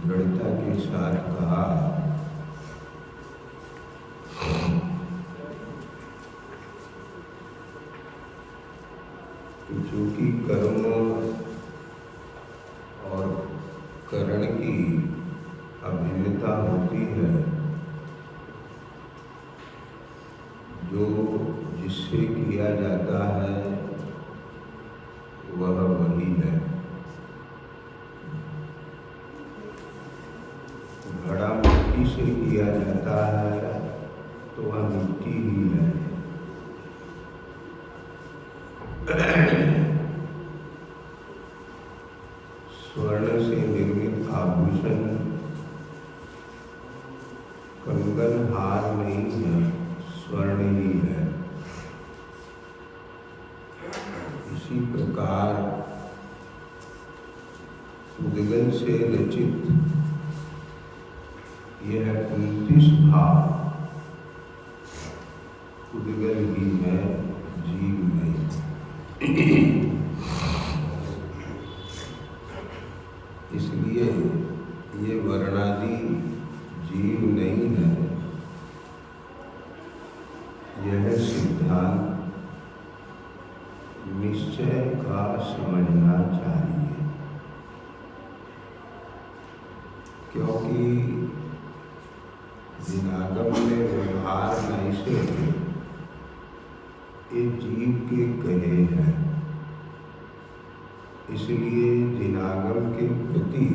दृढ़ता के साथ कहा कि चूंकि कर्म और करण की अभिन्नता होती है, जो जिससे किया जाता है वह वही है। घड़ा मिट्टी से किया जाता है तो वह मिट्टी ही है। स्वर्ण से निर्मित आभूषण कंगन हार नहीं है, स्वर्ण ही है। इसी प्रकार उद्गल से रचित यह 29 भाव उद्गल ही है, जीव नहीं। इसलिए ये वर्णादि जीव नहीं है। यह सिद्धांत निश्चय का समझना चाहिए, क्योंकि जिनागम में व्यवहार नहीं से ये जीव के कहे हैं। इसलिए जिनागम के प्रति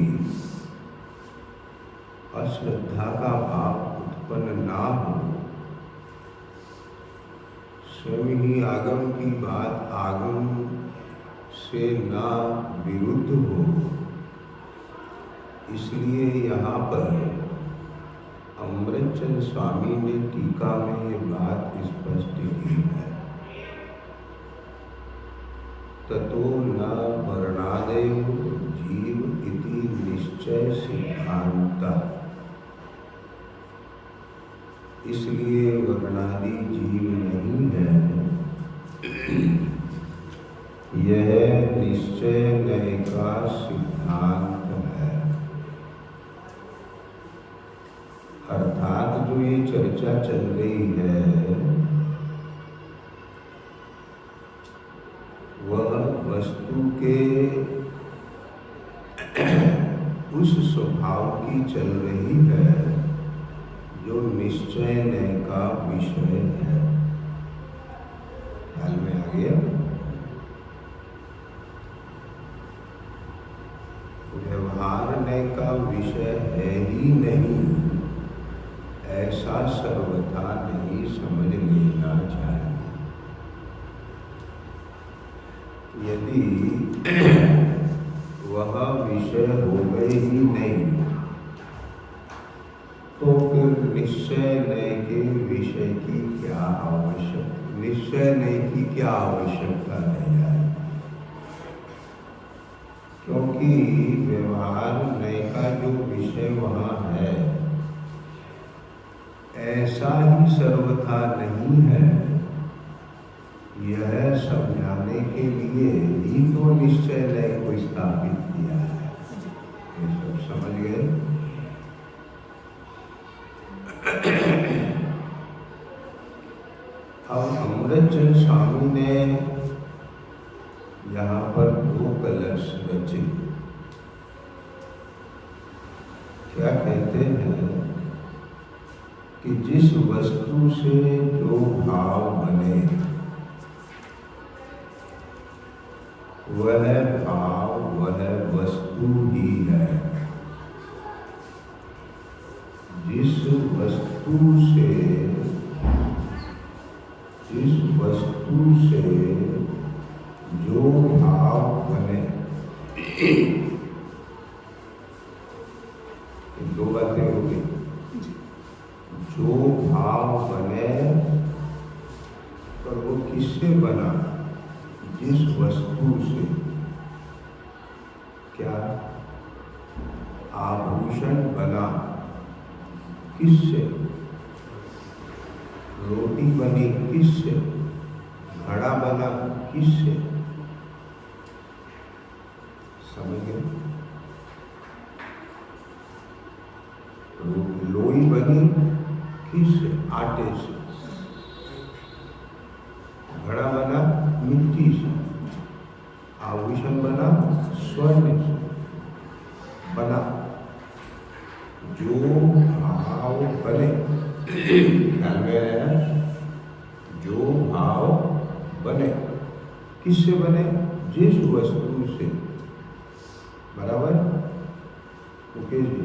अश्रद्धा का भाव उत्पन्न ना हो, स्वयं ही आगम की बात आगम से ना विरुद्ध हो। इसलिए यहाँ पर अमृतचंद स्वामी ने टीका में ये बात स्पष्ट की है। ततो न वर्णादयो जीव इति निश्चय सिद्धांत। इसलिए वर्णादि जीव नहीं है, यह निश्चय नय का सिद्धांत है। अर्थात जो ये चर्चा चल रही है वह वस्तु के उस स्वभाव की चल रही है जो निश्चय नय का विषय है। ख्याल में आ गया? व्यवहार नय का विषय है ही नहीं, ऐसा सर्वथा नहीं समझ लेना चाहिए। यदि वह विषय हो गए ही नहीं तो फिर निश्चय नय के विषय की क्या आवश्यकता, निश्चय नय की क्या आवश्यकता रह जाए। क्योंकि व्यवहार नय का जो विषय वहाँ है ऐसा ही सर्वथा नहीं है। यह समझाने के लिए ही तो निश्चय नय को स्थापित किया है। ये सब समझ गए? अब अमृतचंद स्वामी ने यहाँ पर 2 कलश रचे। क्या कहते हैं कि जिस वस्तु से जो भाव बने वह भाव वह वस्तु ही है। जिस वस्तु से जो भाव बने, दो बातें हो गई। जो भाव बने पर वो किससे बना? जिस वस्तु से। क्या आभूषण बना किससे? रोटी बनी किससे? घड़ा बना किससे? समझ गए? लोई बनी किससे? आटे से। घड़ा बना मिट्टी से। आभूषण बना स्वर्ण से। बना जो भाव बने, ख्याल में आया? जो भाव बने किससे बने? जिस वस्तु से। बराबर? ओके जी।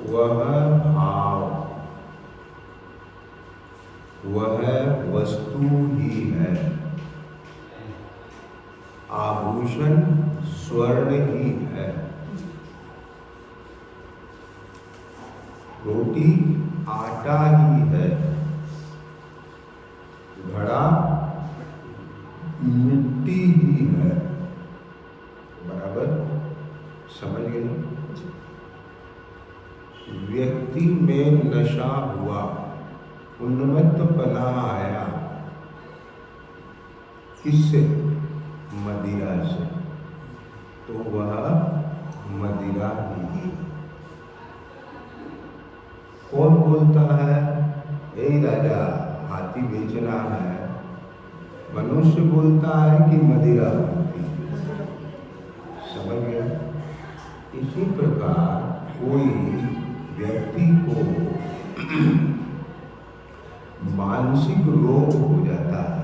वह भाव, वह वस्तु ही है। आभूषण स्वर्ण ही है। रोटी आटा ही है। घड़ा मिट्टी ही है। बराबर? समझ गए? व्यक्ति में नशा हुआ, उन्मत्तपना आया, किससे? मदिरा से। तो वह मदिरा ही। कौन बोलता है? ए राजा, हाथी बेचना है। मनुष्य बोलता है कि मदिरा बोलती है। समझ गया? इसी प्रकार कोई व्यक्ति को मानसिक रोग हो जाता है।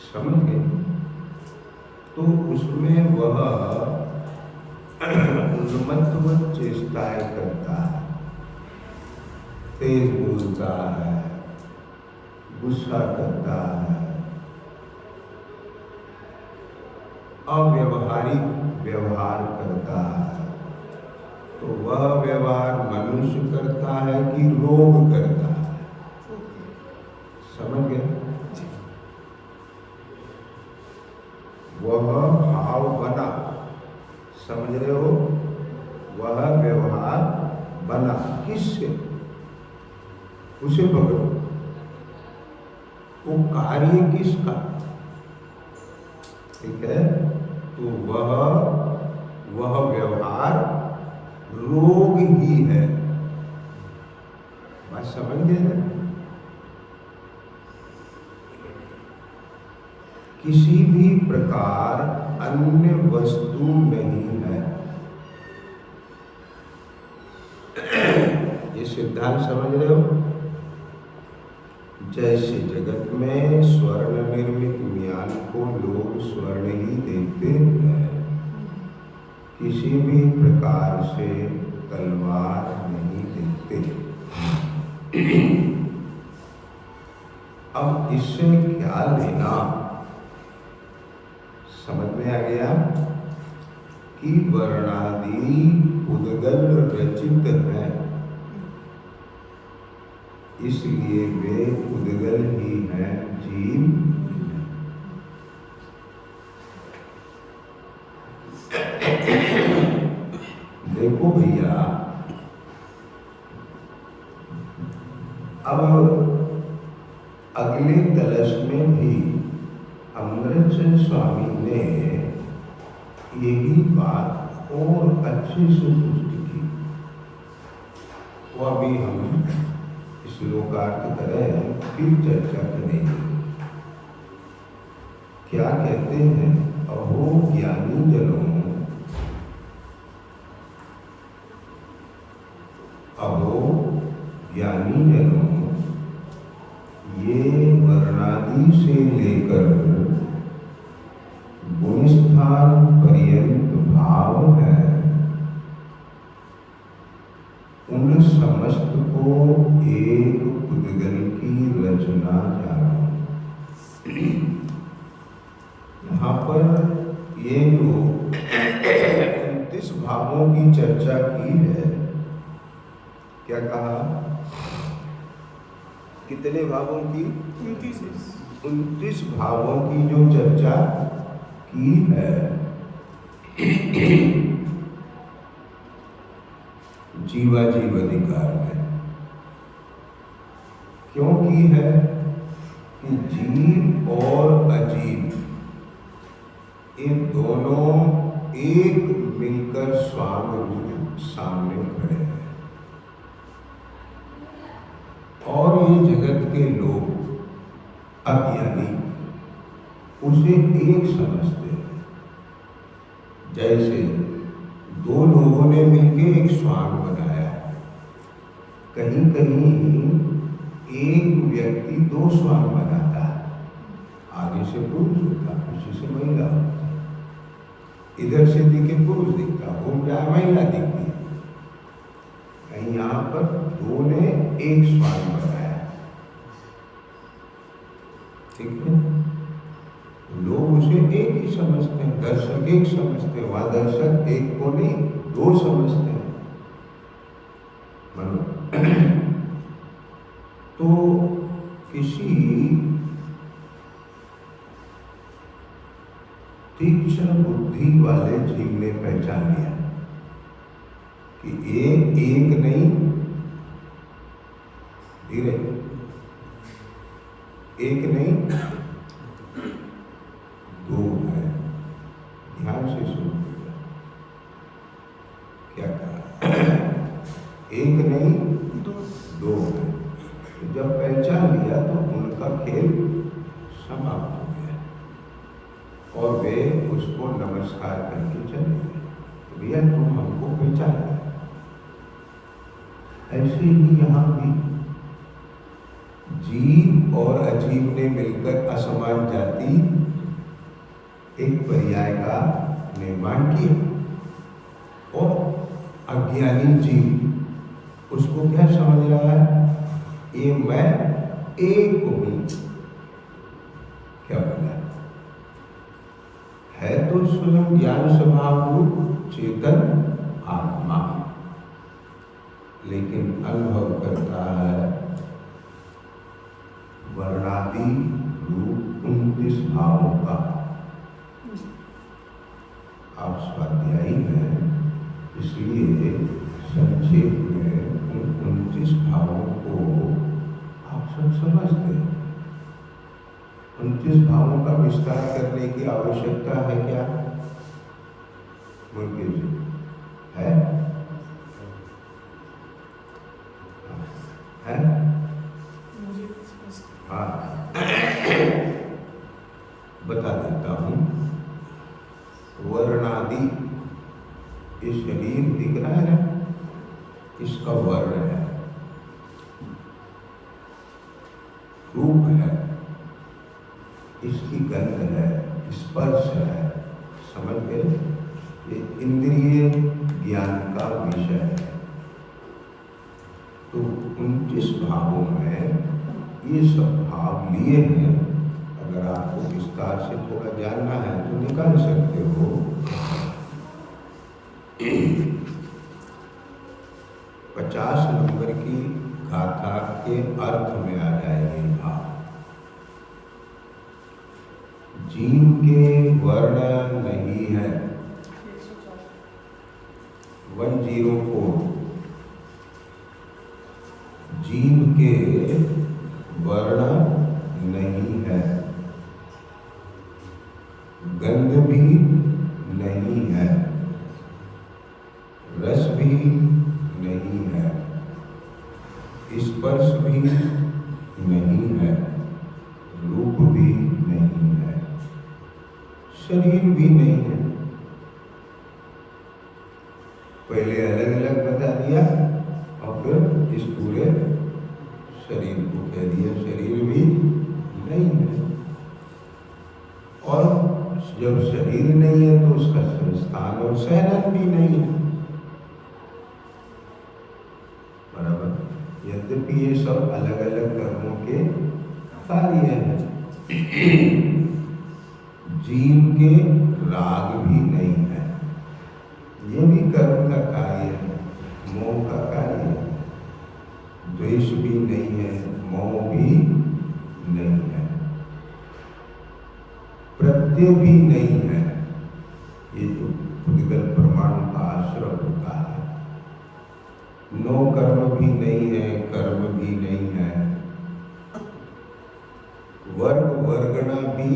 समझ गए? तो उसमें वह उन्मत्त चेष्टाएं करता है, तेज बोलता है, गुस्सा करता है, अव्यवहारिक व्यवहार करता है। तो वह व्यवहार मनुष्य करता है कि रोग करता है? समझ गए? वह भाव बना, समझ रहे हो? वह व्यवहार बना किससे? उसे पकड़ो। वो कार्य किसका? ठीक है? तो वह व्यवहार रोग ही है। बात समझ गए ना? किसी भी प्रकार अन्य वस्तु नहीं है। ये सिद्धांत समझ रहे हो? जैसे जगत में स्वर्ण निर्मित म्यान को लोग स्वर्ण ही देखते हैं, किसी भी प्रकार से तलवार नहीं देखते। अब इससे क्या लेना? समझ में आ गया कि वर्णादि उद्गल रचित है, इसलिए वे उद्गल ही हैं, जीव। देखो भैया, अब अगले कलश में भी अमृतचंद स्वामी ने यही बात और अच्छे से पुष्टि की। वो अभी हम श्लोकार्थ तरह फिर चर्चा करेंगे। क्या कहते हैं? अहो ज्ञानी जनों, अहो ज्ञानी जनों, ये वर्णादि से लेकर गुणस्थान पर्यंत भाव है, उन समस्त को एक उद्गल की रचना जानो। यहाँ पर ये जो 29 भावों की चर्चा की है, क्या कहा? कितने भावों की? 29 भावों की जो चर्चा की है, जीवाजीव अधिकार में। क्यों की है? कि जीव और अजीव इन दोनों एक मिलकर स्वांग रूप सामने खड़े हैं और ये जगत के लोग अज्ञानी उसे एक समझते हैं। जैसे दो लोगों ने मिलकर एक स्वांग बनाया, कहीं कहीं एक व्यक्ति दो स्वांग बनाता है, आगे से पुरुष होता, पीछे से महिला होती, इधर से दिखे पुरुष दिखता, घूम जाए महिला दिखती है। कहीं यहाँ पर दो ने एक स्वांग बनाया, ठीक है, लोग उसे एक ही समझते हैं, दर्शक एक समझते हैं, वहां दर्शक एक को नहीं दो समझते हैं। तो किसी तीक्ष्ण बुद्धि वाले जीव ने पहचान लिया कि ये एक नहीं, धीरे, एक नहीं दो है। ध्यान से सुनिएगा क्या कहा, एक नहीं दो है। जब पहचान लिया तो उनका खेल समाप्त हो गया और वे उसको नमस्कार करके चले गए, भैया तुम हमको पहचान लिया। ऐसे ही यहाँ भी जीव और अजीव ने मिलकर असमान जाति एक पर्याय का निर्माण किया और अज्ञानी जीव उसको क्या समझ रहा है, ये मैं एक हूं। क्या बोला है तो स्वयं ज्ञान स्वभाव रूप चेतन आत्मा, लेकिन अनुभव करता है वर्णादि रूप 29 भावों का। आप स्वाध्यायी हैं इसलिए संक्षेप में उन 29 भावों को आप सब समझते हैं। 29 भावों का विस्तार करने की आवश्यकता है क्या मुल्की जी? है? हाँ बता देता हूँ। वर्णादि, ये शरीर दिख रहा है ना, इसका वर्ण है, रूप है, इसकी गंध है, स्पर्श है, समझ गए? ये इंद्रिय ज्ञान का विषय है। तो 29 भावों में ये सब भाव लिए हैं। अगर आपको विस्तार से थोड़ा जानना है तो निकाल सकते हो। 50 नंबर की गाथा के अर्थ में आ जाएंगे भाव। जीव के वर्ण नहीं है, 104। जीव के वर्ण नहीं है, गंध भी नहीं है, रस भी नहीं है, स्पर्श भी नहीं है, रूप भी नहीं है, शरीर भी नहीं है। पहले अलग अलग बता दिया और फिर इस पूरे शरीर को कह दिया शरीर भी नहीं है। और जब शरीर नहीं है तो उसका स्थान और शयनन भी नहीं है, बराबर। यद्यपि ये सब अलग अलग कर्मों के कार्य हैं। जीव के राग भी नहीं है, ये भी कर्म का कार्य है, मोह का कार्य है। द्वेष भी नहीं है, मोह भी नहीं है, प्रत्यय भी नहीं है। ये जो उद्गल परमाणु का आश्रय होता है। नो कर्म भी नहीं है, कर्म भी नहीं है, वर्ग वर्गना भी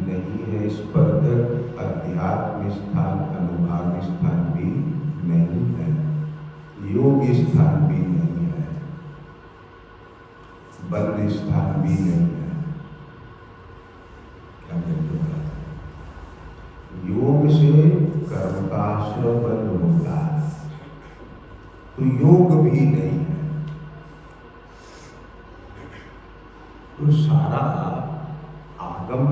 नहीं है, स्पर्धक अध्यात्म स्थान, अनुभाग स्थान भी नहीं है, योग स्थान भी नहीं है, बंद स्थान भी नहीं है। क्या कहते हैं? योग से कर्म का आश्रय बंद होता है, तो योग भी नहीं है। तो सारा आगम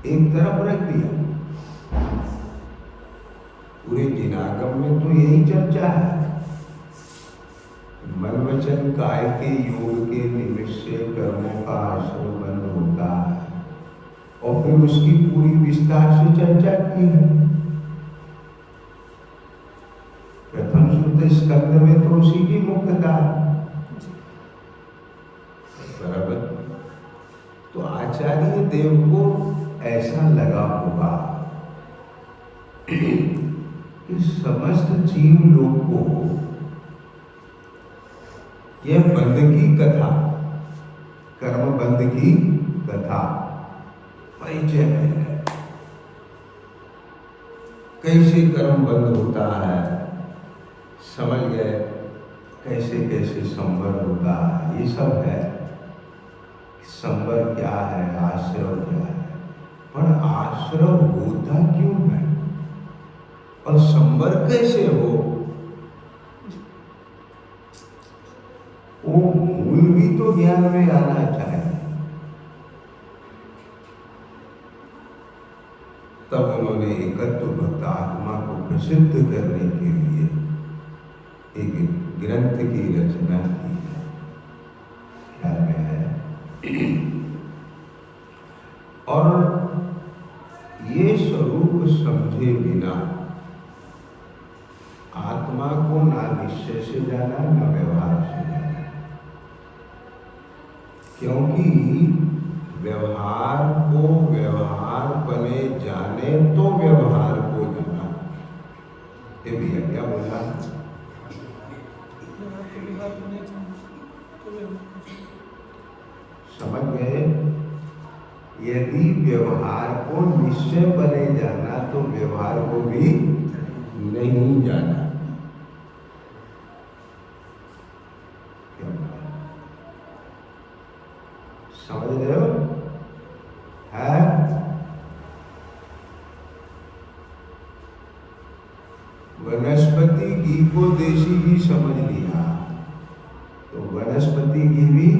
एक तरफ रख दिया, पूरे जिनागम में तो यही चर्चा है, मन वचन काय के योग के निमित्त से कर्मों का आश्रय बंद होता है, और फिर उसकी पूरी विस्तार से चर्चा की है। प्रथम सूत्र स्कंद में तो उसी की मुख्यता, बराबर। तो आचार्य देव को ऐसा लगा होगा कि समस्त जीव लोग को यह बंध की कथा, कर्म बंध की कथा परिचय में है। कैसे कर्म बंद होता है समझ गए, कैसे कैसे संवर होता है, ये सब है। संवर क्या है, आश्रव क्या है, पर आश्रव होता क्यों है और संवर कैसे हो, वो मूल भी तो ज्ञान में आना चाहिए। तब उन्होंने एकत्व भक्त आत्मा को प्रसिद्ध करने के लिए एक ग्रंथ की रचना की है, ख्याल में है। और ये स्वरूप समझे बिना आत्मा को ना निश्चय से जाना, ना व्यवहार से जाना, क्योंकि व्यवहार को व्यवहार बने जाने तो व्यवहार को जाना। ये भैया क्या बोला? समझ गए? यदि व्यवहार को निश्चय बने जाना तो व्यवहार को भी नहीं जाना। समझ रहे हो? है? वनस्पति घी को देसी घी समझ लिया तो वनस्पति घी भी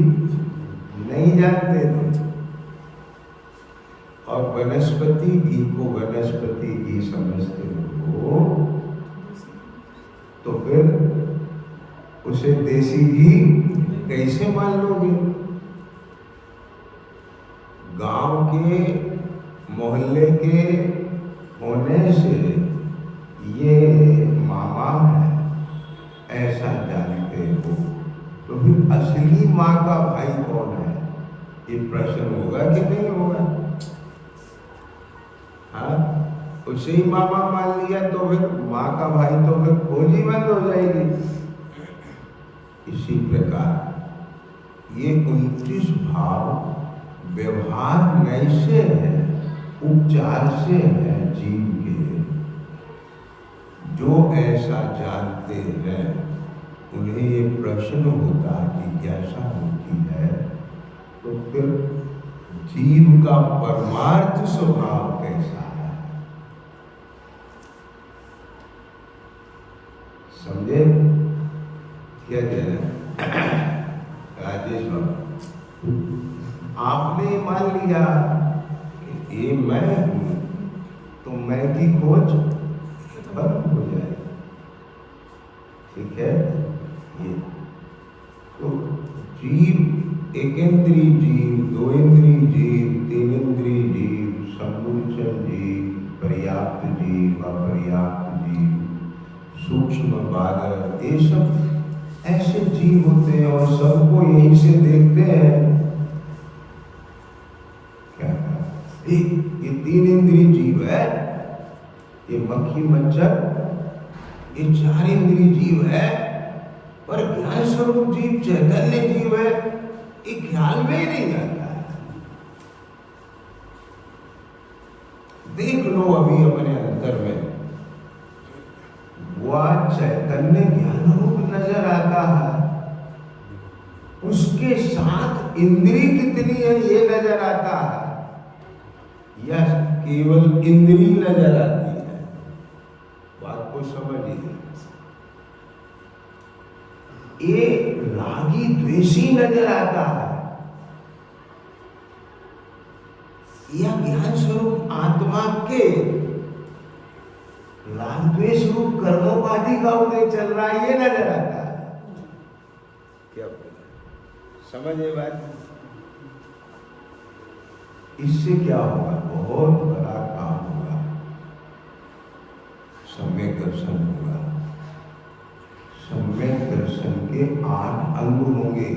नहीं जानते थे, और वनस्पति घी को वनस्पति घी समझते हो तो फिर उसे देसी घी कैसे मान लोगे? गांव के मोहल्ले के होने से ये मामा है ऐसा जानते हो, तो फिर असली माँ का भाई कौन है, ये प्रश्न होगा कि नहीं होगा? हाँ, उसे ही मामा मान लिया तो फिर माँ का भाई तो फिर खोज ही बंद हो जाएगी। इसी प्रकार ये 29 भाव व्यवहार नैसे है, उपचार से है जीव के। जो ऐसा जानते हैं उन्हें ये प्रश्न होता है कि जिज्ञासा होती है, तो फिर जीव का परमार्थ स्वभाव कैसा है, समझे? क्या कहना राजेश बाबू? आपने मान लिया ये मैं हूं, तो मैं की खोज बंद हो जाए, ठीक है? ये तो जीव एक इंद्रिय जीव, दो इंद्रिय जीव, तीन इंद्रिय जीव, समुच्चय जीव, पर्याप्त जीव, अपर्याप्त जीव, सूक्ष्म बादल, ये सब ऐसे जीव होते हैं और सबको यहीं से देखते हैं। क्या ये 3 इंद्रिय जीव है, ये मक्खी मच्छर, ये 4 इंद्रिय जीव है, पर ज्ञान स्वरूप जीव चैतन्य जीव है, ये ख्याल में ही नहीं आता है। देख लो अभी अपने अंतर में, वह चैतन्य ज्ञान रूप नजर आता है, उसके साथ इंद्री कितनी है ये नजर आता है, या केवल इंद्री नजर आती है? बात को समझिए। ये रागी द्वेषी नजर आता है, या ज्ञान स्वरूप आत्मा के राग द्वेष रूप कर्मोपाधि का उदय चल रहा है, ये नजर आता है। क्या समझे बात? इससे क्या होगा? बहुत बड़ा काम होगा, सम्यक दर्शन होगा। सम्यक दर्शन के 8 अंग होंगे।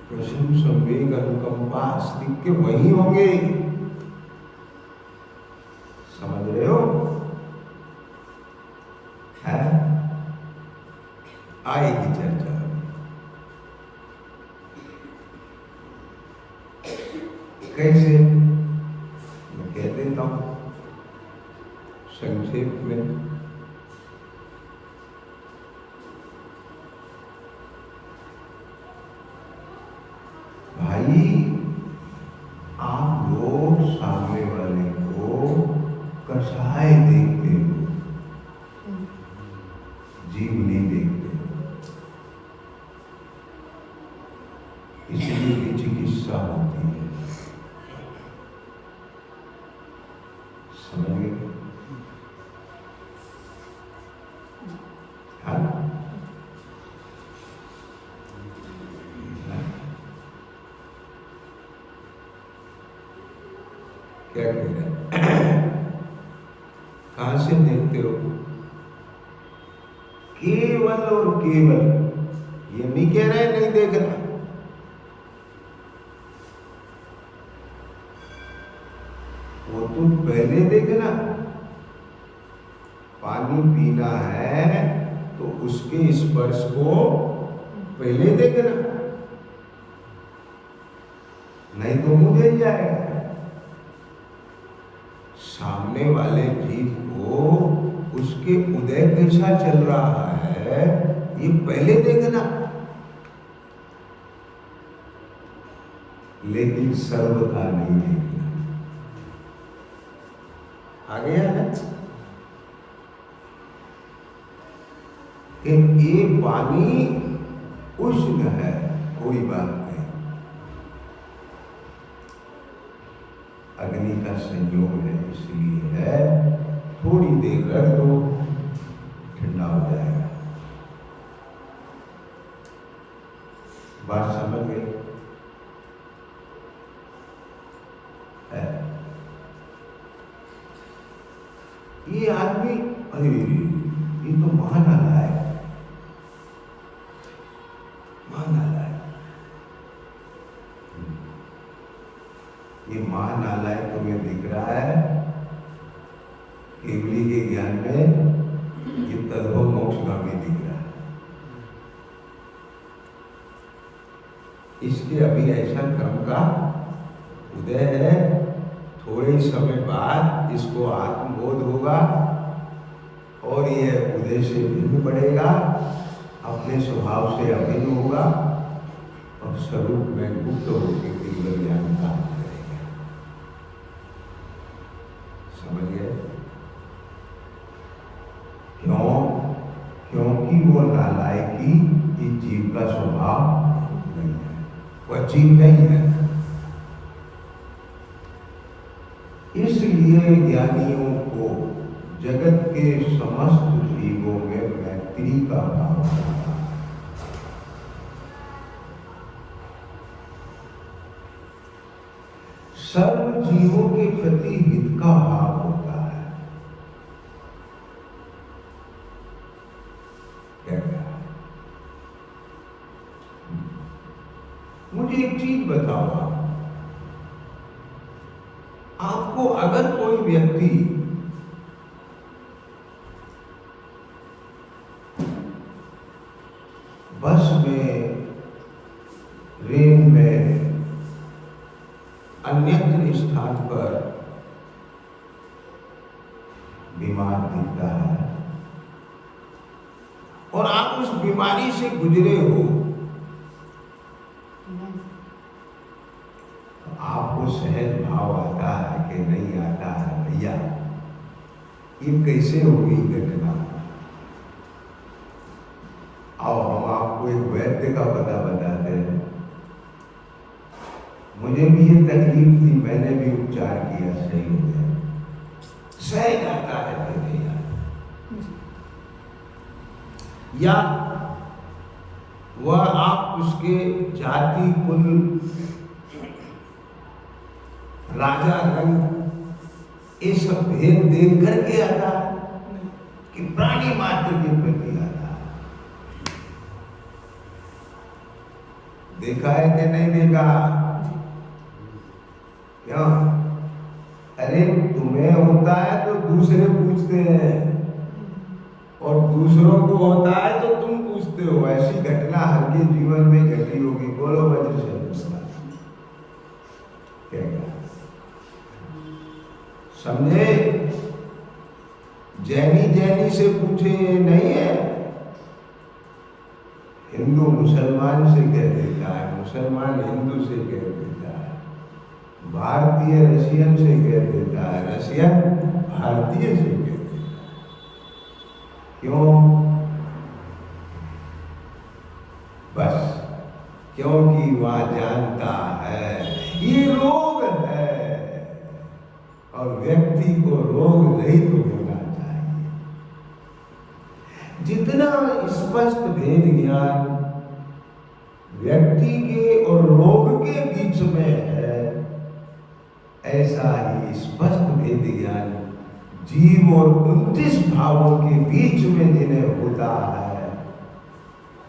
प्रसन्न, संवेग, अनुकंपा, आस्तिक्य वही होंगे। समझ रहे हो? है? आएगी चर्चा। कैसे? मैं कह देता हूं संक्षेप में। भाई, आप लोग सामने वाले को कसाय देखते हो, जीव नहीं देखते हो, इसलिए भी चिकित्सा होती है। समझ गए? क्या कह रहे हैं? कहां से देखते हो? केवल और केवल, ये नहीं कह रहे नहीं देखना, वो तो पहले देखना। पानी पीना है तो उसके स्पर्श को पहले देखना, नहीं तो मुझे ही जाएगा। सामने वाले जीव को उसके उदय कैसा चल रहा है ये पहले देखना, लेकिन सर्वथा नहीं देखना। आ गया है? ये पानी उष्ण है, कोई बात नहीं, अग्नि का संयोग है, इसलिए है। थोड़ी देर रख दो, ठंडा हो जाएगा। बात समझ गई? ये आदमी, अरे ये तो महानालायक, महानालायक, ये महानालायक तुम्हें दिख रहा है केवली के ज्ञान में, ये तद्भव मोक्षगामी दिख रहा है। इसके अभी ऐसा कर्म का उदय है, थोड़े समय बाद इसको आत्मबोध होगा और यह उदय से भिन्न बढ़ेगा, अपने स्वभाव से अभिन्न होगा और स्वरूप में गुप्त होकर केवल ज्ञान प्राप्त करेगा। समझ गए? क्यों? क्योंकि वो नालायकी इस जीव का स्वभाव नहीं है, वह जीव नहीं है। इसलिए ज्ञानियों को जगत के समस्त जीवों में मैत्री का भाव होता है। सर्व जीवों के प्रति हित का भाव होता है। क्या क्या? मुझे एक चीज बताओ, आपको अगर कोई व्यक्ति बस में, ट्रेन में, अन्यत्र स्थान पर बीमार दिखता है और आप उस बीमारी से गुजरे हो, तो आपको सहज भाव आता है कि नहीं आता है, भैया ये कैसे हुई घटना। आओ हम आपको एक वैद्य का पता बताते हैं। मुझे भी ये तकलीफ थी, मैंने भी उपचार किया, सही हो गया, सहज आता है कि नहीं आता। या वह आप उसके जाति कुल राजा रंग ये सब भेद देख करके आता है कि प्राणी मात्र के प्रति आता है। देखा है कि नहीं देखा? क्यों? अरे तुम्हें होता है तो दूसरे पूछते हैं और दूसरों को होता है तो तुम पूछते हो। ऐसी घटना हर के जीवन में घटी होगी। बोलो वज्र से क्या समझे? जैनी से पूछे नहीं है, हिंदू मुसलमान से कह देता है, मुसलमान हिंदू से कह देता है, भारतीय रशियन से कह देता है, रशियन भारतीय से कह देता है। क्यों? बस क्योंकि वह जानता है ये रोग है और व्यक्ति को रोग रहित होना चाहिए। जितना स्पष्ट भेद ज्ञान व्यक्ति के और रोग के बीच में है, ऐसा ही स्पष्ट भेद ज्ञान जीव और 29 भावों के बीच में जिन्हें होता है,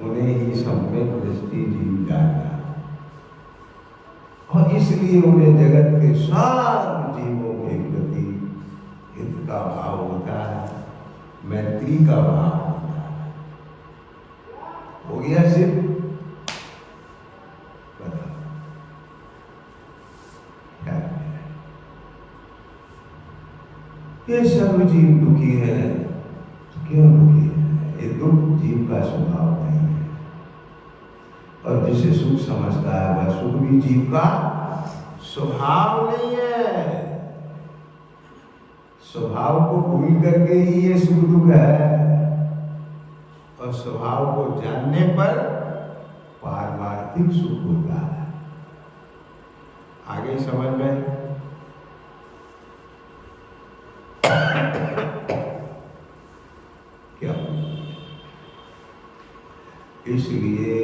उन्हें ही सम्यक दृष्टि जीव जाता है। और इसलिए उन्हें जगत के सारे जीवों के प्रति हित का भाव होता है, मैत्री का भाव होता है। हो गया सिर्फ बता क्या ये सब जीव दुखी है। क्यों दुखी है? ये दुख जीव का स्वभाव नहीं है और जिसे सुख समझता है वह सुख भी जीव का स्वभाव नहीं है। स्वभाव को भूल करके ही ये सुख दुख है और स्वभाव को जानने पर पारमार्थिक सुख होता है। आगे समझ में? क्या? इसलिए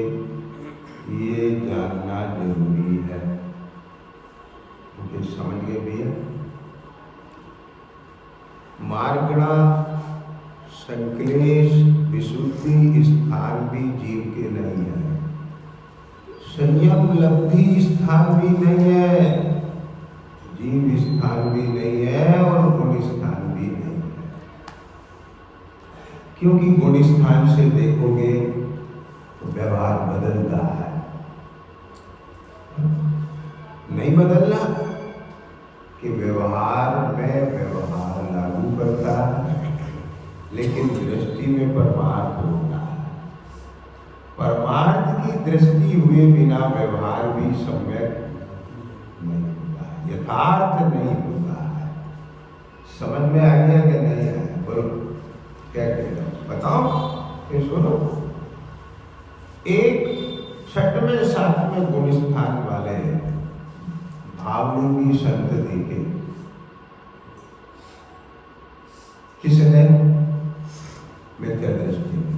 ये जानना जरूरी है। क्योंकि समझ गए भैया, मार्गणा संक्लेश विशुद्धि स्थान भी जीव के नहीं है, संयम लब्धि स्थान भी नहीं है, जीव स्थान भी नहीं है और गुण स्थान भी नहीं है। क्योंकि गुण स्थान से देखोगे तो व्यवहार बदलता है, नहीं बदलना कि व्यवहार में व्यवहार लागू करता है, लेकिन दृष्टि में परमार्थ होता है। परमार्थ की दृष्टि हुए बिना व्यवहार भी सम्यक नहीं होता है, यथार्थ नहीं होता है। समझ में आ गया कि नहीं आया? बोलो क्या कह रहा हूं, बताओ ये सुनो। एक 6वें 7वें गुण स्थान वाले भावलिंगी संत देखे। किसने? मिथ्या दृष्टि में।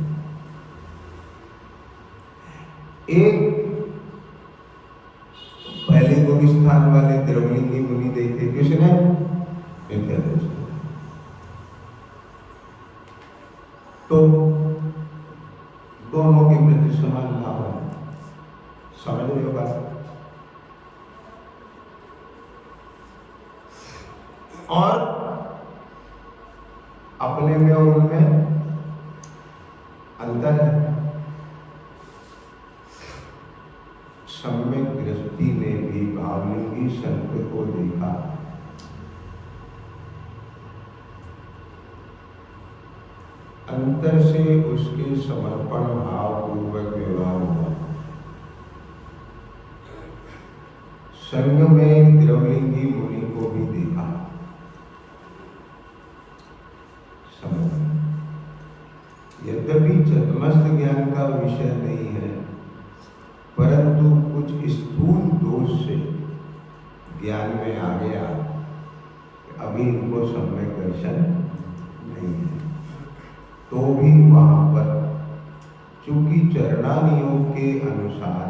एक पहले गुण स्थान वाले द्रवलिंगी मुनि देखे। किसने? मिथ्या दृष्टि। तो दोनों के प्रति समान भाव है। समझ रहे हो बात? और अपने में और उनमें अंतर है। सम्यक दृष्टि ने भी भावलिंगी संत को देखा अंतर से उसके समर्पण भाव पूर्वक व्यवहार हुआ। संग में द्रवलिंगी मुनि को भी देखा। समझ, यद्यपि छद्मस्त ज्ञान का विषय नहीं है, परंतु कुछ स्थूल दोष से ज्ञान में आ गया, अभी इनको सम्यक दर्शन नहीं है, तो भी वहां पर चूंकि चरणानियोग के अनुसार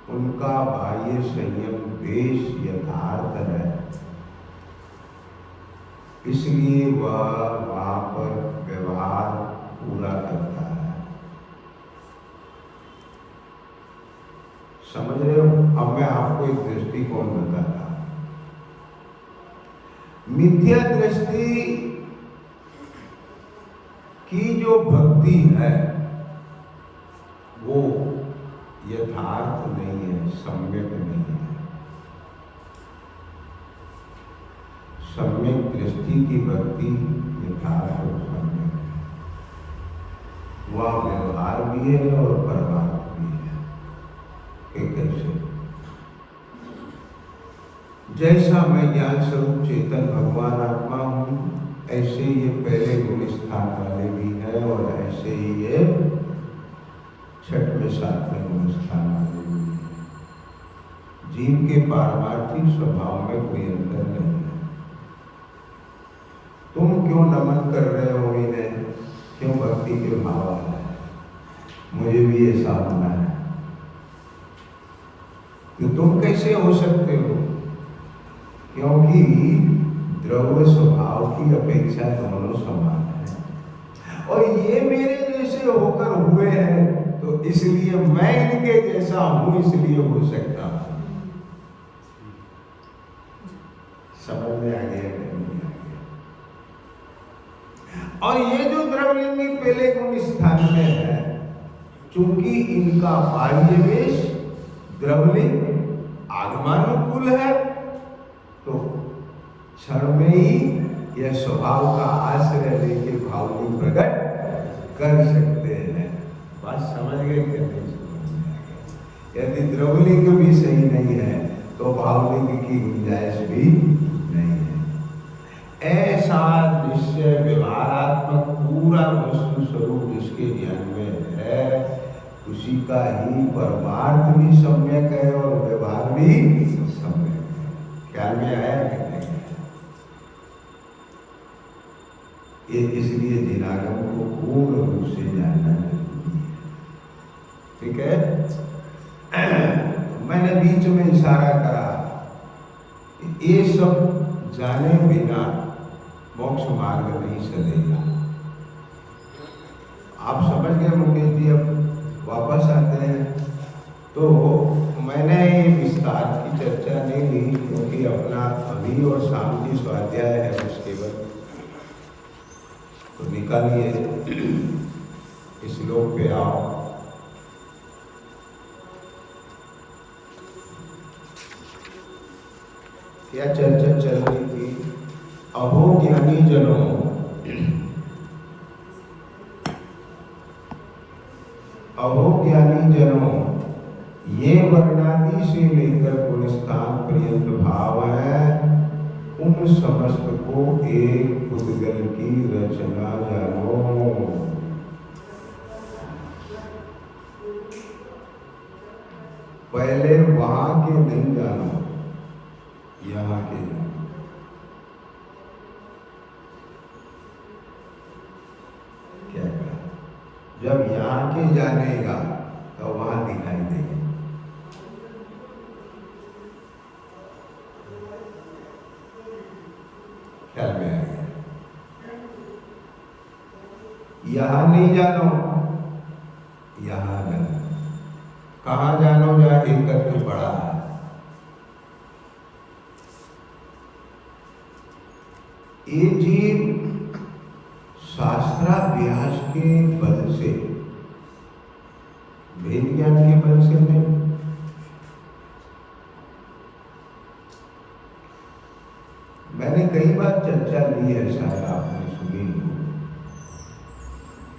उनका बाह्य संयम बेश यथार्थ है, इसलिए वह वहां पर व्यवहार पूरा करता है। समझ रहे हो? अब मैं आपको एक दृष्टिकोण बताता हूं। मिथ्या दृष्टि की जो भक्ति है वो यथार्थ नहीं है, सम्यक नहीं है। सम्यक दृष्टि की भक्ति यथार्थ और सम्यक है। वह व्यवहार भी है और परमार्थ भी है। कि कैसे? जैसा मैं ज्ञान स्वरूप चेतन भगवान आत्मा हूं, ऐसे ये पहले गुण स्थान वाले भी हैं और ऐसे ही ये छठवें सातवें गुण स्थान वाले भी हैं। जीव के पारमार्थिक स्वभाव में कोई अंतर नहीं है। तुम क्यों नमन कर रहे हो इन्हें? क्यों भक्ति के भाव आ रहा है? मुझे भी ऐसा होना है। तो तुम कैसे हो सकते हो? क्योंकि द्रव्य स्वभाव की अपेक्षा दोनों समान है और ये मेरे जैसे होकर हुए हैं, तो इसलिए मैं इनके जैसा हूं, इसलिए हो सकता हूं। समझ में आ गया कि नहीं आ गया? और ये जो द्रवलिंगी पहले गुण स्थान में है, चूंकि इनका बाह्य वेश द्रवलिंग आगमानुकूल है, तो क्षण में ही यह स्वभाव का आश्रय लेके भावलिंग प्रकट कर सकते हैं। बात समझ गए क्या? यदि द्रवलिंग भी सही नहीं है तो भावलिंग की गुंजाइश भी नहीं है। ऐसा निश्चय व्यवहारात्मक पूरा वस्तु स्वरूप जिसके ज्ञान में है, उसी का ही परमार्थ भी सम्यक है और व्यवहार भी सम्यक है। ख्याल में आया कि नहीं? ये इसलिए जिनागम को पूर्ण रूप से जानना जरूरी है। ठीक है? मैंने बीच में इशारा करा, ये सब जाने बिना मोक्ष मार्ग नहीं चलेगा। आप समझ गए मुकेश जी? अब वापस आते हैं। तो मैंने ये विस्तार की चर्चा नहीं ली, क्योंकि अपना अभी और शाम की स्वाध्याय है उसके बाद, तो निकालिए इस श्लोक पे आओ। क्या चर्चा चल रही थी? अहो ज्ञानी जनों, अहो ज्ञानी जनों, ये वर्णादि से लेकर गुणस्थान पर्यंत भाव है, उन समस्त को एक उद्गल की रचना जानो। पहले वहां के नहीं जानो, यहाँ के जानो। क्या कहा? जब यहाँ के जानेगा तो वहां दिखाई देगा। ख्याल में आ गया? यहाँ नहीं जानो, यहाँ जानो। कहाँ जानो? जहाँ एकत्व पड़ा है। ये जीव शास्त्राभ्यास के बल से, वेद ज्ञान के बल से नहीं, मैंने कई बार चर्चा ली है, शायद आपने सुनी हो।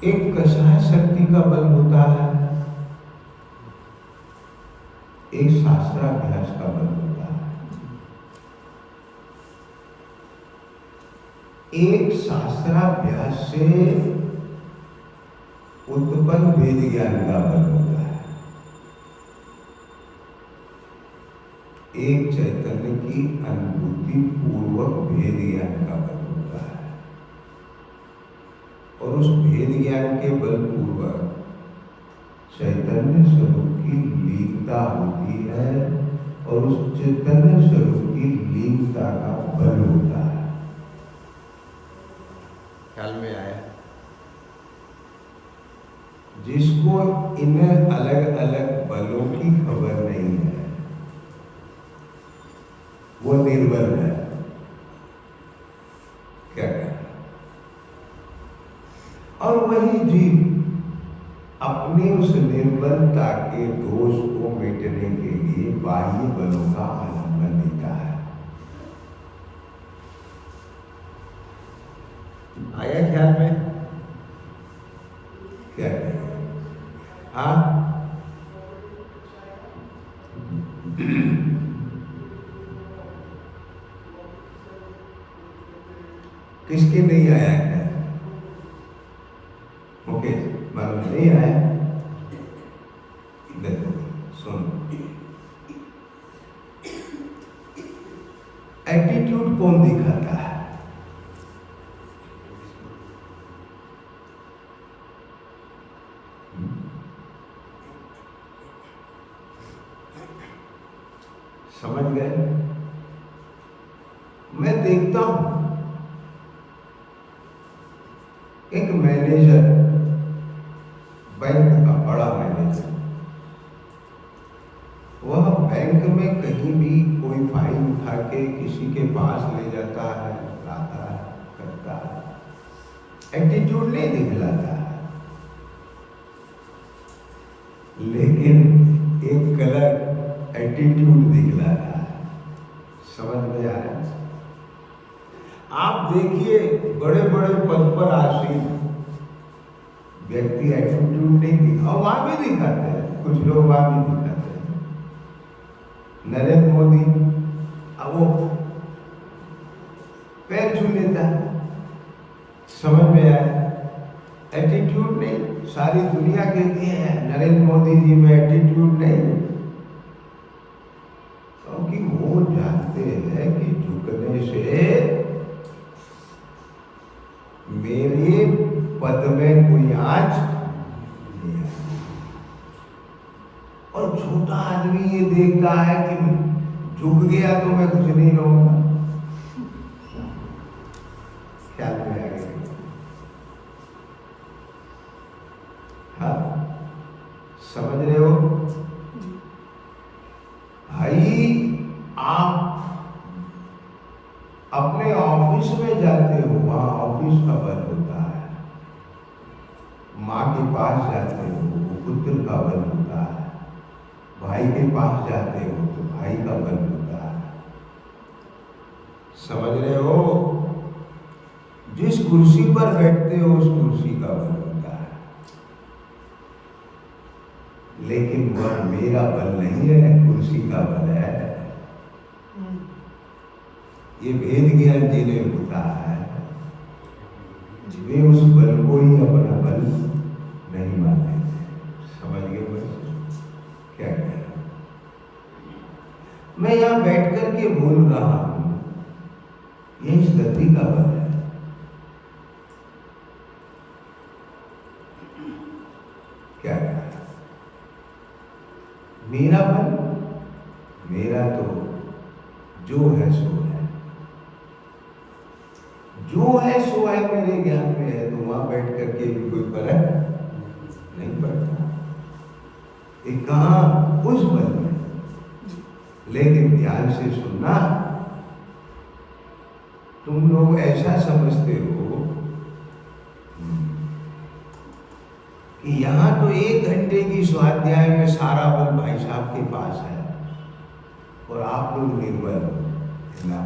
एक कषाय शक्ति का बल होता है, एक शास्त्राभ्यास का बल होता है। एक शास्त्राभ्यास से उत्पन्न वेद ज्ञान का बल होता है, एक चैतन्य की अनुभूति पूर्वक वेद ज्ञान का बल होता है, और उस वेद ज्ञान के बल पूर्वक चैतन्य स्वरूप की लीनता होती है, और उस चैतन्य स्वरूप की लीनता का बल होता है। ख्याल में आया? जिसको इन अलग अलग बलों की खबर नहीं है, वो निर्बल है। क्या कहना? और वही जीव अपनी उस निर्बलता के दोष को मिटने के लिए बाह्य बलों का आलंबन लेता है। आया ख्याल में? क्या कहें? हाँ, किसके नहीं आया क्या? ओके, मालूम नहीं आया? देखो, सुनो, एटीट्यूड कौन दिखाता है? समझ गए? मैं देखता हूं एक मैनेजर, बैंक का बड़ा मैनेजर, वह बैंक में कहीं भी कोई फाइल उठा के किसी के पास ले जाता है, लाता है, करता है, एटीट्यूड नहीं दिखलाता है, लेकिन एक कलर एटीट्यूड दिखलाता है। समझ में आ रहा है? आप देखिए बड़े बड़े पद पर आसीन व्यक्ति एटीट्यूड नहीं दिखा, और वहां भी दिखाते हैं, कुछ लोग वहां भी दिखाते हैं। नरेंद्र मोदी, अब वो पैर छू लेता है। समझ में आया? एटीट्यूड नहीं। सारी दुनिया कहती है नरेंद्र मोदी जी में एटीट्यूड नहीं, क्योंकि वो जानते हैं कि झुकने से मेरे पद में कोई आँच नहीं है। और छोटा आदमी ये देखता है कि झुक गया तो मैं कुछ नहीं रहूंगा। ख्याल में आ गया? हाँ, समझ रहे हो भाई? आप अपने ऑफिस में जाते हो, वहां ऑफिस का बल होता है। माँ के पास जाते हो, वो पुत्र का बल होता है। भाई के पास जाते हो तो भाई का बल होता है। समझ रहे हो? जिस कुर्सी पर बैठते हो उस कुर्सी का बल होता है, लेकिन वह मेरा बल नहीं है, कुर्सी का बल है। ये भेद ज्ञान जिन्हें होता है, वे उस बल को ही अपना बल नहीं मान लेते। समझ गए? बस क्या कह रहा हूं मैं? यहां बैठ करके बोल रहा हूं, ये इस गति का बल है। क्या कह रहा? मेरा बल, मेरा तो जो है सो है, जो है सो है, मेरे ज्ञान में है, तो वहां बैठ करके भी कोई फर्क नहीं पड़ता। एक कहां? उस बल में। लेकिन ध्यान से सुनना, तुम लोग ऐसा समझते हो कि यहां तो 1 घंटे की स्वाध्याय में सारा बल भाई साहब के पास है, और आप लोग निर्बल हो ना।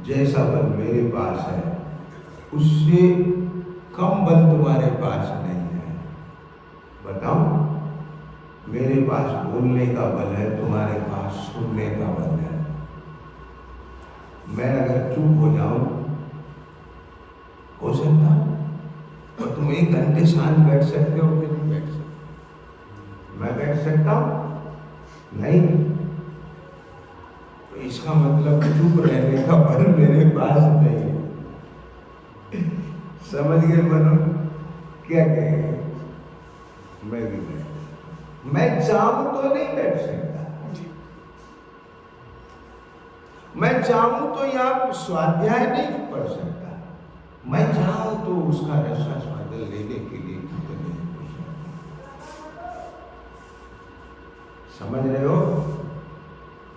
जैसा बल मेरे पास है उससे कम बल तुम्हारे पास नहीं है। बताओ, मेरे पास बोलने का बल है, तुम्हारे पास सुनने का बल है। मैं अगर चुप हो जाऊं, हो सकता है, और तुम 1 घंटे शांत बैठ सकते हो कि नहीं बैठ सकते? मैं बैठ सकता हूं? नहीं। तो इसका मतलब चुप रहने का बल मेरे पास नहीं है। समझ गए बनो? क्या कहेंगे? मैं भी बैठ, मैं चाहूं तो नहीं बैठ सकता। मैं चाहूं तो यहाँ स्वाध्याय नहीं पढ़ सकता। मैं चाहूं तो उसका रसा स्वाद लेने के लिए नहीं हो सकता। समझ रहे हो?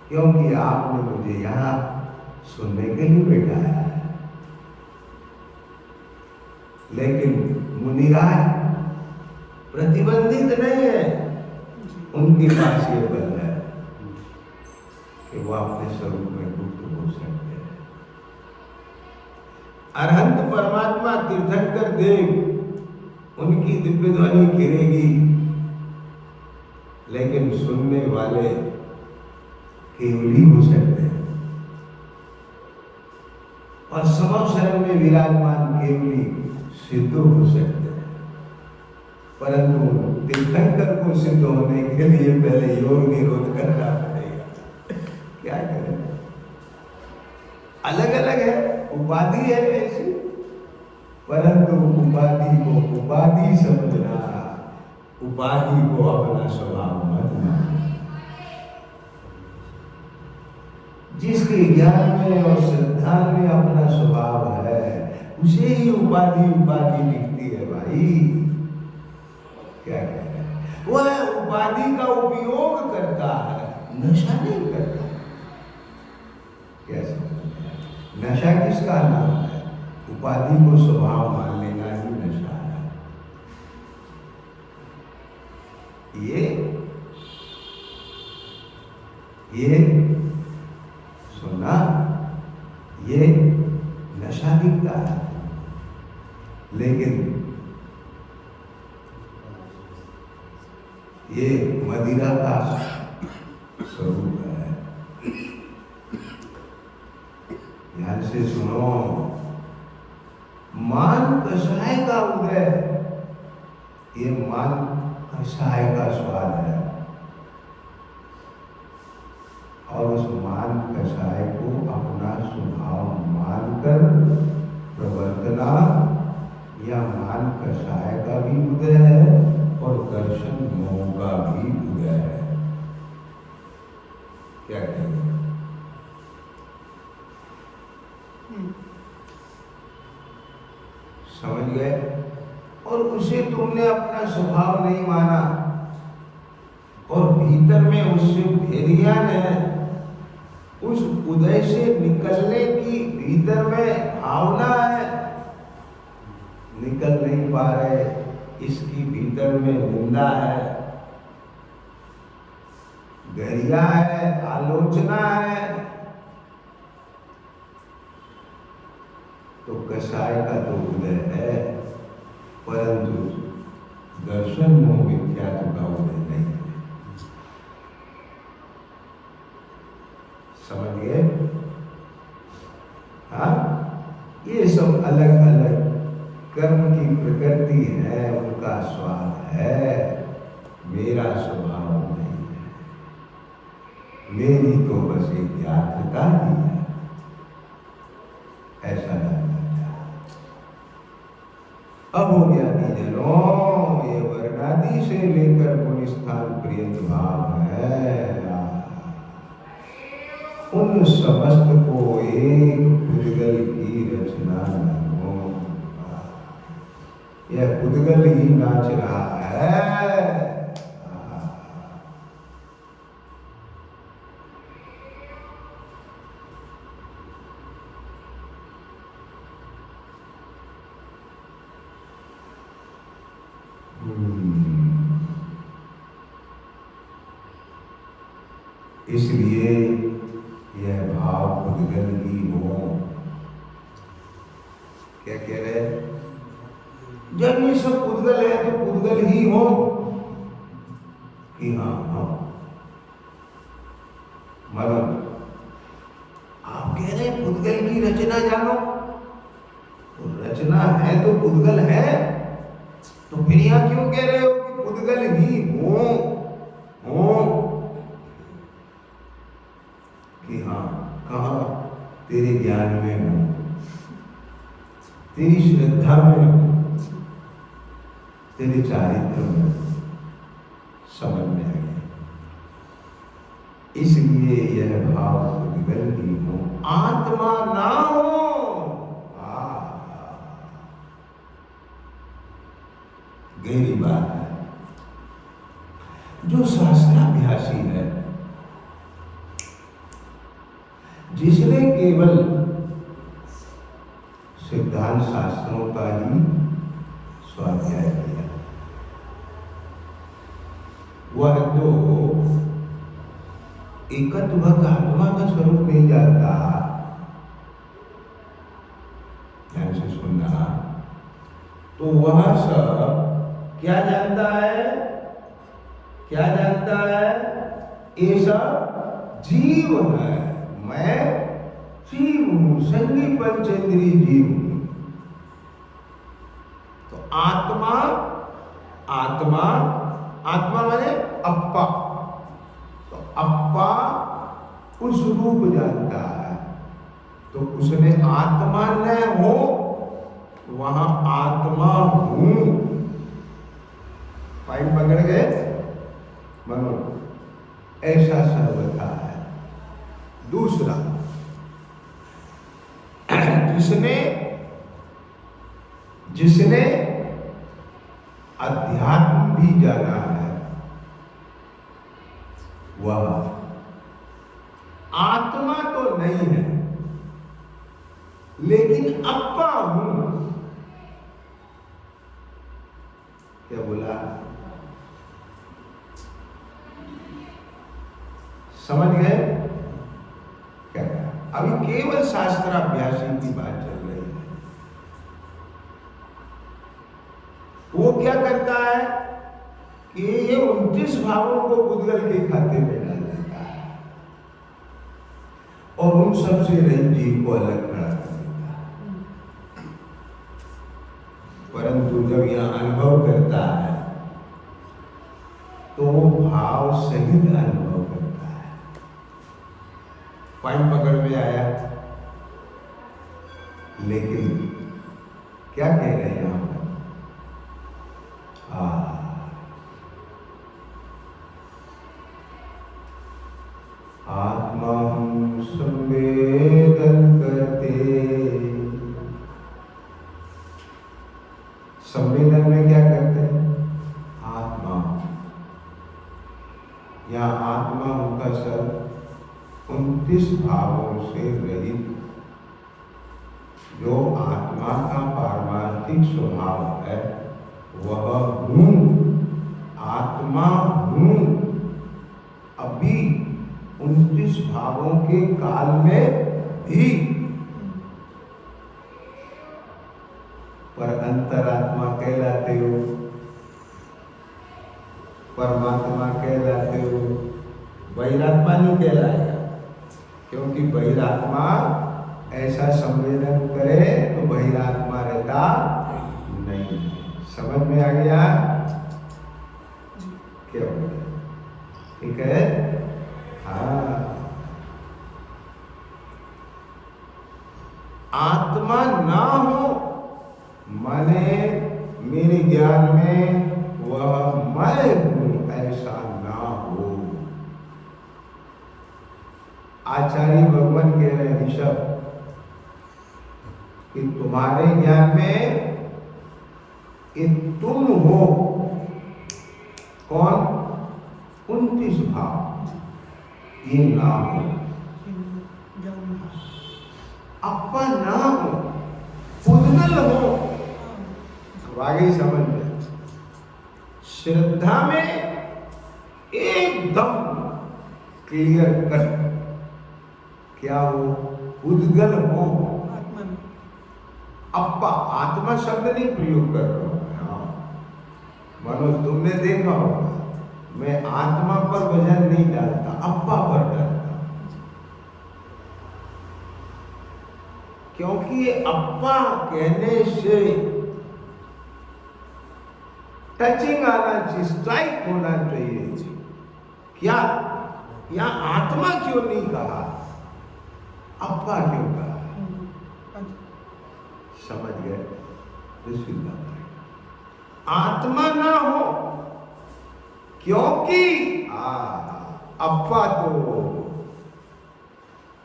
क्योंकि आपने मुझे यहाँ सुनने के लिए बैठाया है। लेकिन मुनिराज प्रतिबंधित नहीं है, उनके पास ये बल है कि वो अपने स्वरूप में गुप्त हो सकते हैं। अरहंत परमात्मा तीर्थंकर देव, उनकी दिव्य ध्वनि गिरेगी, लेकिन सुनने वाले केवली हो सकते हैं। और समव शरण में विराजमान केवली सिद्ध हो सकते हैं, परंतु तीर्थंकर को सिद्ध होने के लिए पहले योग निरोध करना पड़ेगा। क्या करें? अलग अलग है, उपाधि है ऐसी, परंतु उपाधि को उपाधि समझना, उपाधि को अपना स्वभाव मत मानना। जिसके ज्ञान में और श्रद्धा में अपना स्वभाव है, उसे ही उपाधि उपाधि दिखती है भाई। क्या कह रहे हैं? वह उपाधि का उपयोग करता है, नशा नहीं करता। कैसे? नशा किसका नाम है? उपाधि को स्वभाव मान लेना ही नशा है। ये सुनना, ये नशा दिखता है, लेकिन ये मदिरा का स्वरूप है। ध्यान से सुनो, मान कषाय का उदय, ये मान कषाय का स्वाद है, और उस मान कषाय को अपना स्वभाव मानकर प्रवर्तना, या मान कषाय का भी उदय है और दर्शन मोह का भी उदय है। क्या कहेंगे? समझ गए? और उसे तुमने अपना स्वभाव नहीं माना, और भीतर में उससे भेदिया ने उस उदय से निकलने की भीतर में भावना है, निकल नहीं पा रहे, इसकी भीतर में निंदा है, गरिया है, आलोचना है। तो कषाय का तो उदय है, परंतु दर्शन मोह मिथ्यात्व का उदय नहीं है। समझ गए? हाँ, ये सब अलग अलग कर्म की प्रकृति है, उनका स्वाद है, मेरा स्वभाव नहीं है। मेरी तो बस एक यात्रता ही है, ऐसा लगता है। अब हो गया जनों, ये वर्णादि से लेकर गुणस्थान पर्यंत भाव है, उन समस्त को एक पुद्गल की रचना मानो। यह पुद्गल ही नाच रहा है। इसलिए यह भाव पुद्गल ही हो। क्या कह रहे? जब ये सब पुद्गल है तो पुद्गल ही हो कि हाँ हाँ मतलब आप कह रहे हैं पुद्गल की रचना जानो, तो रचना है तो पुद्गल है, तो फिर यहां क्यों कह रहे हो कि पुद्गल ही हो कि हाँ कहा तेरे ज्ञान में हूं, तेरी श्रद्धा में हूं, तेरे चारित्र में समझ में आ गया, इसलिए यह भाव पुद्गल ही हो, आत्मा ना हो। गहरी बात है। जो शास्त्राभ्यासी है, जिसने केवल सिद्धांत शास्त्रों का ही स्वाध्याय किया, वह तो एकत्वक आत्मा का स्वरूप नहीं जानता। ध्यान से सुनना, तो वह सब क्या जानता है? क्या जानता है? ये सब जीव है, मैं जीव हूं, संगी पंचेंद्रीय जीव हूं। तो आत्मा, आत्मा, आत्मा माने अप्पा, तो अप्पा उस रूप जानता है, तो उसने आत्मा न हो, वहां आत्मा हूं। पॉइंट पकड़ गए? मनो ऐसा सर्वथा है। दूसरा, जिसने अध्यात्म भी जाना है, वह आत्मा तो नहीं है, लेकिन अप्पा हूं। क्या बोला? समझ गए क्या? अभी केवल शास्त्राभ्यासी की बात चल रही है। वो क्या करता है कि ये 29 भावों को पुद्गल के खाते में डाल देता है और उन सबसे रहित जीव को अलग खड़ा कर देता है। परंतु जब यह अनुभव करता है तो भाव सहित अनुभव करता है। पॉइंट पकड़ में आया? लेकिन क्या कह रहे हैं यहां पर? आत्मा संवेदन करते। संवेदन में क्या करते हैं? आत्मा, या आत्मा उनका सब 29 भावों से रहित, जो आत्मा का पारमार्थिक स्वभाव है, वह हूं, आत्मा हूं। अभी 29 भावों के काल में भी, पर अंतरात्मा कहलाते हो, परमात्मा कहलाते हो, बहिरात्मा नहीं कहलाएगा, क्योंकि बहिरात्मा ऐसा संवेदन करे तो बहिरात्मा रहता नहीं। समझ में आ गया? क्या हो गया? ठीक है? हाँ, आत्मा ना हो माने मेरे ज्ञान में वह मैं हूं, ऐसा ना हो। आचार्य भगवान कह रहे हैं ऋषभ कि तुम्हारे ज्ञान में कि तुम हो कौन? 29 भाव, ये ना हो, अप्पा ना हो, पुद्गल हो। आगे समझ में, श्रद्धा में एकदम क्लियर कट, क्या हो? पुद्गल हो। अप्पा, आत्मा शब्द नहीं प्रयोग कर रहा हूं, मनोज तुमने देखा होगा, मैं आत्मा पर वजन नहीं डालता, अप्पा पर डालता, क्योंकि अप्पा कहने से टचिंग आना चाहिए, स्ट्राइक होना चाहिए। क्या यहां आत्मा क्यों नहीं कहा, अप्पा क्यों कहा? समझ गए? दूसरी बात है, आत्मा ना हो, क्योंकि अप्पा तो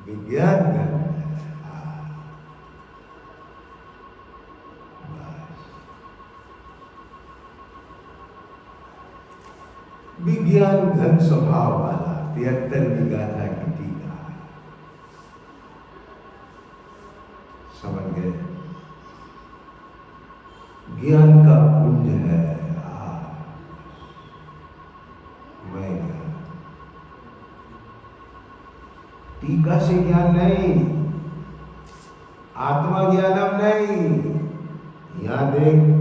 विज्ञान है। विज्ञान घन स्वभाव वाला 73वीं गाथा की टीका। समझ गए? ज्ञान का पुंज है मैं ज्ञान, टीका से ज्ञान नहीं, आत्मा ज्ञानम नहीं। यहां देख,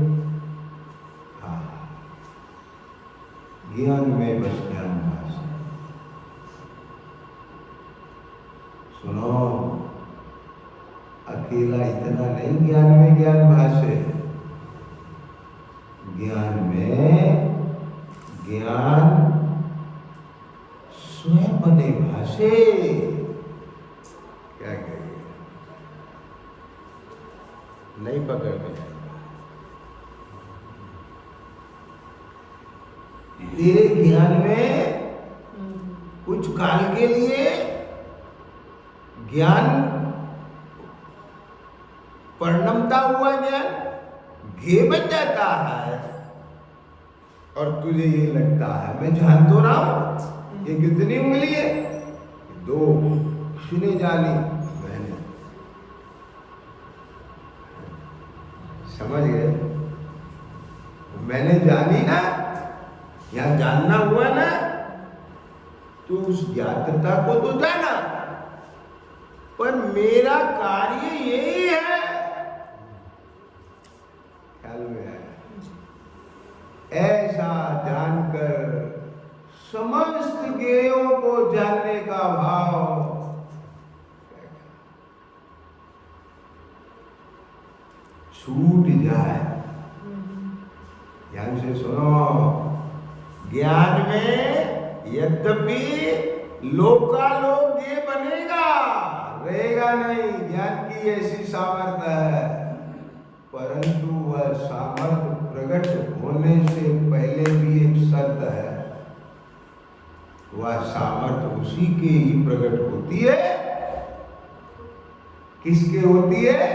ज्ञान में बस ज्ञान भाष। सुनो, अकेला इतना नहीं ज्ञान में ज्ञान भाषे, ज्ञान में ज्ञान स्वयं बने भाषे। क्या कहेंगे? नहीं पकड़ में आएगा। तेरे ज्ञान में कुछ काल के लिए ज्ञान परिणमता हुआ ज्ञान घे बन जाता है, और तुझे ये लगता है मैं जान तो रहा हूं। ये कितनी उंगली है? 2। किसने जानी? मैंने। समझ गए? मैंने जानी ना, यहां जानना हुआ ना, तो उस ज्ञातता को तो जाना, पर मेरा कार्य यही है। ख्याल में है? ऐसा जानकर समस्त ज्ञेयों को जानने का भाव छूट जाए। ध्यान से सुनो, ज्ञान में यद्यपि लोकालोक ये बनेगा, रहेगा नहीं, ज्ञान की ऐसी सामर्थ्य है, परंतु वह सामर्थ्य प्रकट होने से पहले भी एक शर्त है। वह सामर्थ्य उसी के ही प्रकट होती है। किसके होती है?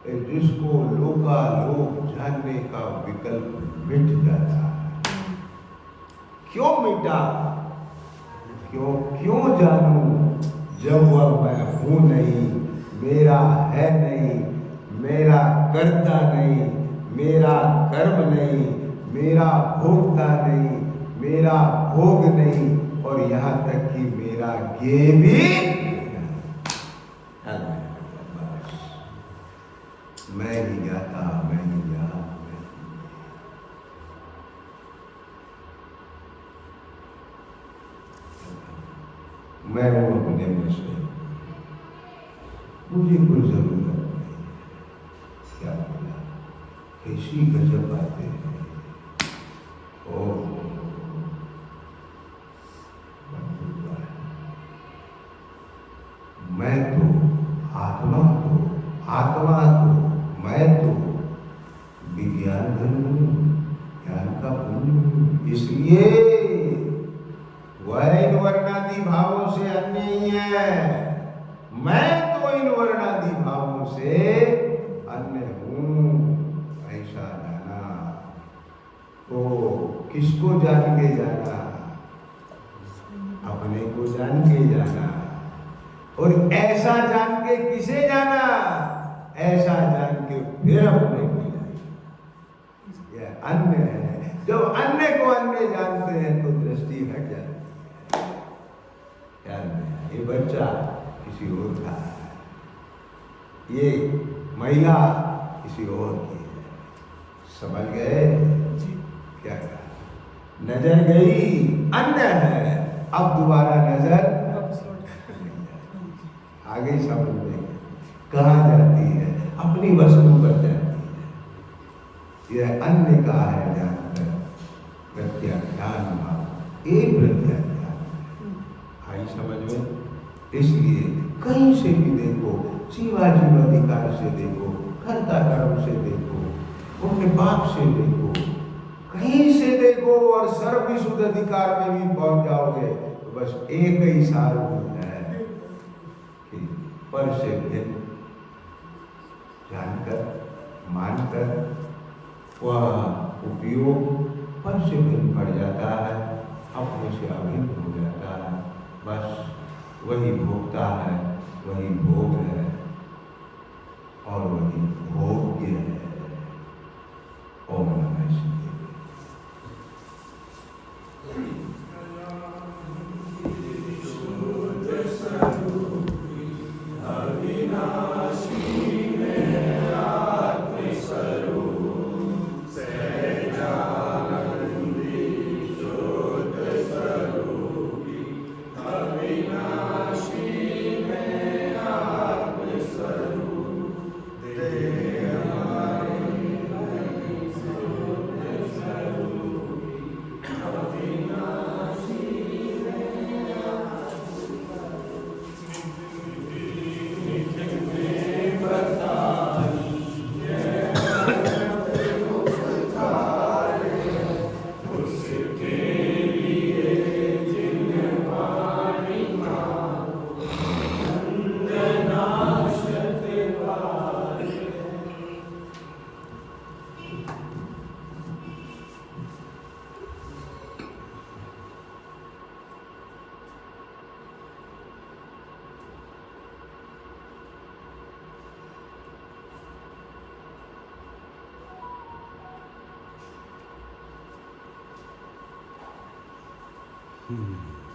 जिसको लोकालोक जानने का विकल्प मिट जाता है। क्यों मिटा? क्यों जानूं जब वह मैं हूं नहीं, मेरा है नहीं, मेरा कर्ता नहीं, मेरा कर्म नहीं, मेरा भोगता नहीं, मेरा भोग नहीं, और यहां तक कि मेरा ज्ञेय भी मैं ही ज्ञाता, मैं ही ज्ञान, मैं हूं अपने में से, मुझे कोई जरूरत नहीं। क्या बोला? कैसी गजब बातें हैं। ओ मैं तो आत्मा तो मैं तो विज्ञान घन हूं, ज्ञान का पुण्य। इसलिए वह इन वर्णादि भावों से अन्य ही है, मैं तो इन वर्णादि भावों से अन्य हूं। ऐसा जाना तो किसको जान के जाना? अपने को जान के जाना। और ऐसा जान के किसे जाना? ऐसा जान के फिर अपने को जाना। यह अन्य है। जब अन्य को अन्य जानते हैं तो दृष्टि हट जाती है। ख्याल में, ये बच्चा किसी और का है, ये महिला किसी और की है। समझ गए? क्या कहा? नजर गई अन्य है, अब दोबारा नजर आगे समझ में कहा जाती है, अपनी वस्तु पर जाती है। यह अन्य का है जानकर प्रत्याख्यान भाव, एक प्रत्याख्यान आई समझ में। इसलिए कहीं से भी देखो, जीवाजीव अधिकार से देखो, कर्ता कर्म से देखो, उनके पाप से देखो, कहीं से देखो और सर्वविशुद्ध अधिकार में भी पहुंच जाओगे तो बस एक ही सारूप है कि पर से भिन्न जानकर मानकर वह उपयोग पर से भिन्न पड़ जाता है, अपने से अभिन्न हो जाता है। बस वही भोगता है, वही भोग है और वही भोग्य है। ओम नमः शिवाय। Hmm.